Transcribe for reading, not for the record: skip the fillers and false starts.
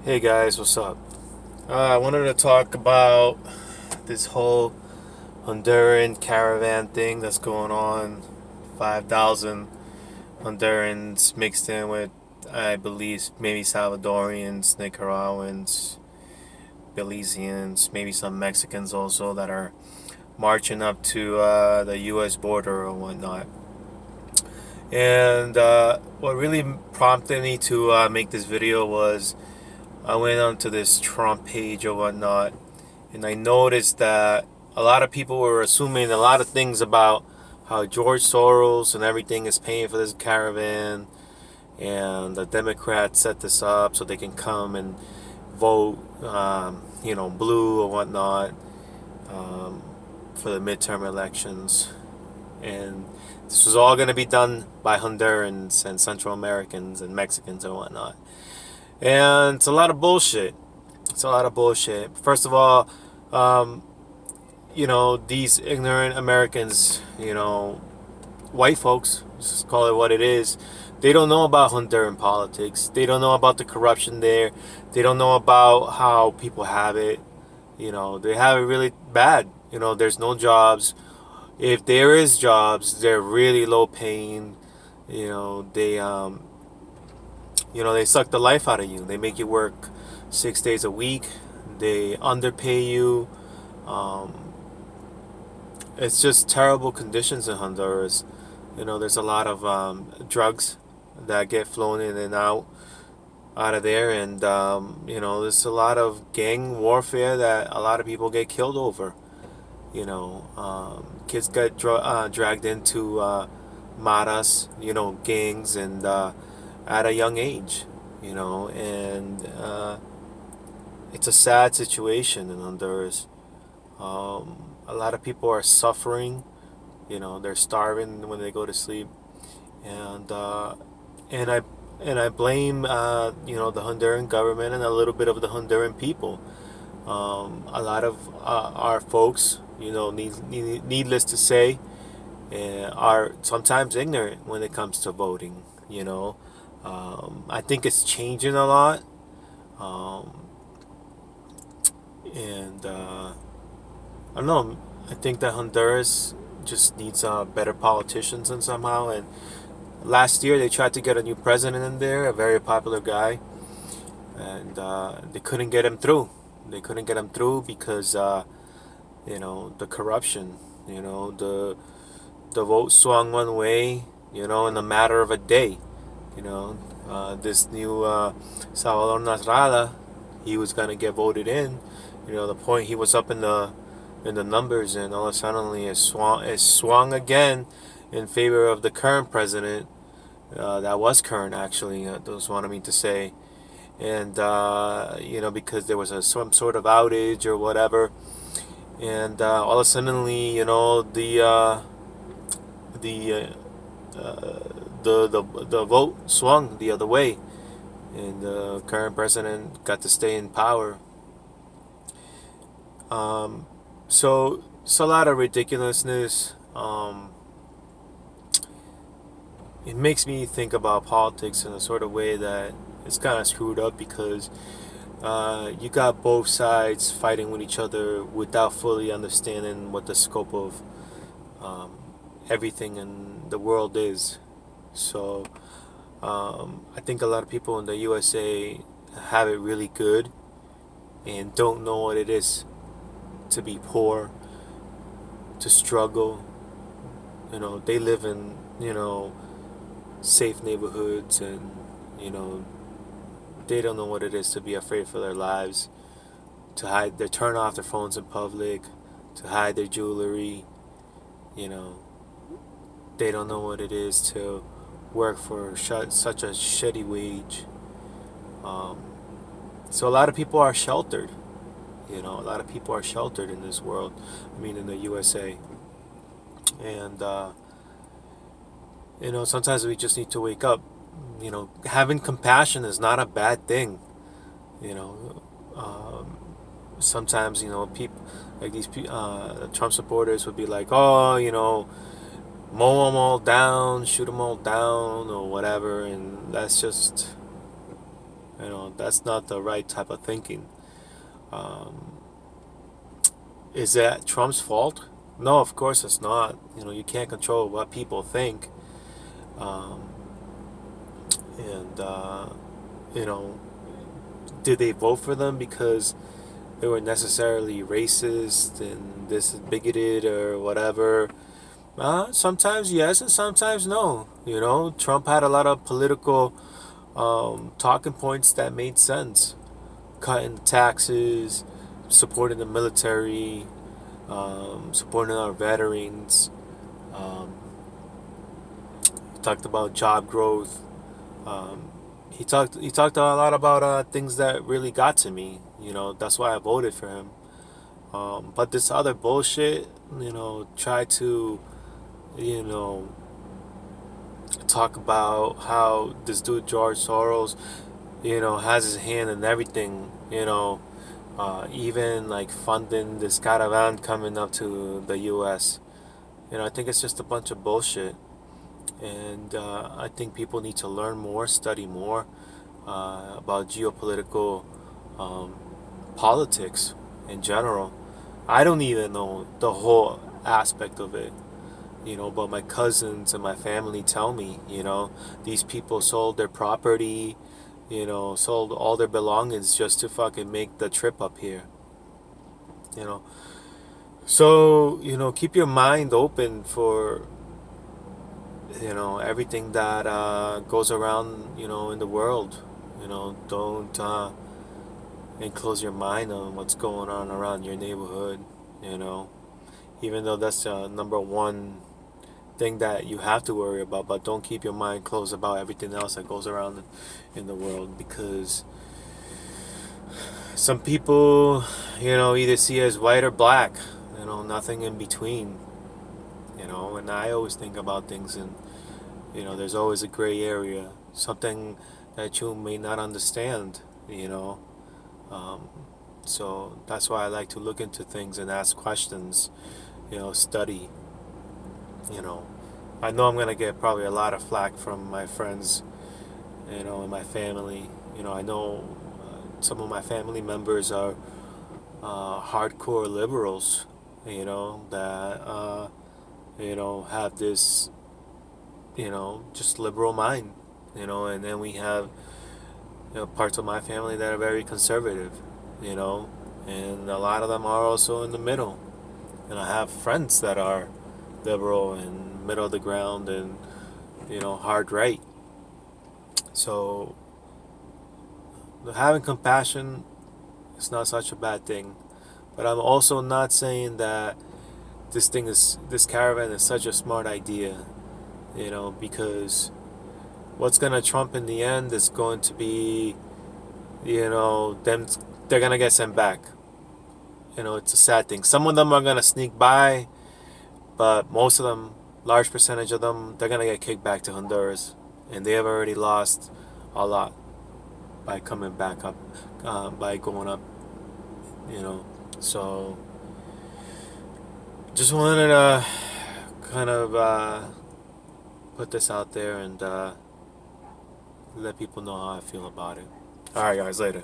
Hey guys, what's up? I wanted to talk about this whole Honduran caravan thing that's going on. 5,000 Hondurans mixed in with, I believe, maybe Salvadorians, Nicaraguans, Belizeans, maybe some Mexicans also that are marching up to the U.S. border or whatnot. And what really prompted me to make this video was I went onto this Trump page or whatnot, and I noticed that a lot of people were assuming a lot of things about how George Soros and everything is paying for this caravan, and the Democrats set this up so they can come and vote, blue or whatnot, um, for the midterm elections. And this was all going to be done by Hondurans and Central Americans and Mexicans and whatnot. And it's a lot of bullshit. It's a lot of bullshit. First of all, um, these ignorant Americans, white folks, just call it what it is, they don't know about Honduran politics. They don't know about the corruption there. They don't know about how people have it. They have it really bad. There's no jobs. If there is jobs, they're really low paying. They suck the life out of you. They make you work 6 days a week. They underpay you. Um, it's just terrible conditions in Honduras. There's a lot of drugs that get flown in and out of there, and there's a lot of gang warfare that a lot of people get killed over. Kids get dragged into maras, gangs, and at a young age, and it's a sad situation in Honduras. A lot of people are suffering. They're starving when they go to sleep, and and I and I blame the Honduran government and a little bit of the Honduran people. A lot of our folks, needless to say, are sometimes ignorant when it comes to voting. I think it's changing a lot, um, and I don't know. I think that Honduras just needs better politicians and somehow. And last year they tried to get a new president in there, a very popular guy, and they couldn't get him through. They couldn't get him through because the corruption. The vote swung one way. In a matter of a day. This new Salvador Nasralla, he was gonna get voted in. The point he was up in the numbers, and all of a sudden it swung again in favor of the current president. That was current, actually. Those wanted me to say, and because there was some sort of outage or whatever, and all of a sudden, the the vote swung the other way, and the current president got to stay in power. Um, so it's a lot of ridiculousness. It makes me think about politics in a sort of way that it's kind of screwed up because you got both sides fighting with each other without fully understanding what the scope of um, everything in the world is. So I think a lot of people in the USA have it really good and don't know what it is to be poor, to struggle. They live in, safe neighborhoods, and, you know, they don't know what it is to be afraid for their lives, to hide, they turn off their phones in public, to hide their jewelry. You know, they don't know what it is to work for such a shitty wage. Um, so a lot of people are sheltered. A lot of people are sheltered in this world. I mean, in the USA. And, sometimes we just need to wake up. Having compassion is not a bad thing. You know, sometimes, people like these Trump supporters would be like, oh, mow them all down, shoot them all down, or whatever. And that's just You know, that's not the right type of thinking. Um, is that Trump's fault? No, of course it's not. You know, you can't control what people think. Um, and you know, did they vote for them because they were necessarily racist and this is bigoted or whatever? Sometimes yes and sometimes no. You know, Trump had a lot of political talking points that made sense. Cutting taxes, supporting the military, supporting our veterans. Um, he talked about job growth. Um, he talked a lot about things that really got to me. You know, that's why I voted for him. But this other bullshit, you know, try to, you know, talk about how this dude George Soros, you know, has his hand in everything. You know, even like funding this caravan coming up to the U.S. You know, I think it's just a bunch of bullshit, and I think people need to learn more, study more about geopolitical um, politics in general. I don't even know the whole aspect of it, you know, but my cousins and my family tell me, you know, these people sold their property, you know, sold all their belongings just to fucking make the trip up here, you know. So, you know, keep your mind open for, you know, everything that goes around, you know, in the world. You know, don't enclose your mind on what's going on around your neighborhood, you know, even though that's number one thing that you have to worry about, but don't keep your mind closed about everything else that goes around in the world, because some people, you know, either see as white or black, you know, nothing in between, you know. And I always think about things, and you know, there's always a gray area, something that you may not understand, you know. um, so that's why I like to look into things and ask questions, you know, study, you know. I know I'm gonna get probably a lot of flack from my friends, you know, and my family. You know, I know some of my family members are hardcore liberals, you know, that you know, have this, you know, just liberal mind, you know. And then we have, you know, parts of my family that are very conservative, you know, and a lot of them are also in the middle. And I have friends that are liberal and middle of the ground and, you know, hard right. So having compassion is not such a bad thing. But I'm also not saying that this caravan is such a smart idea, you know, because what's gonna trump in the end is going to be, you know, them, they're gonna get sent back. You know, it's a sad thing. Some of them are gonna sneak by, but most of them, large percentage of them, they're gonna get kicked back to Honduras, and they have already lost a lot by coming back up, by going up, you know. So just wanted to kind of put this out there and let people know how I feel about it. All right, guys, later.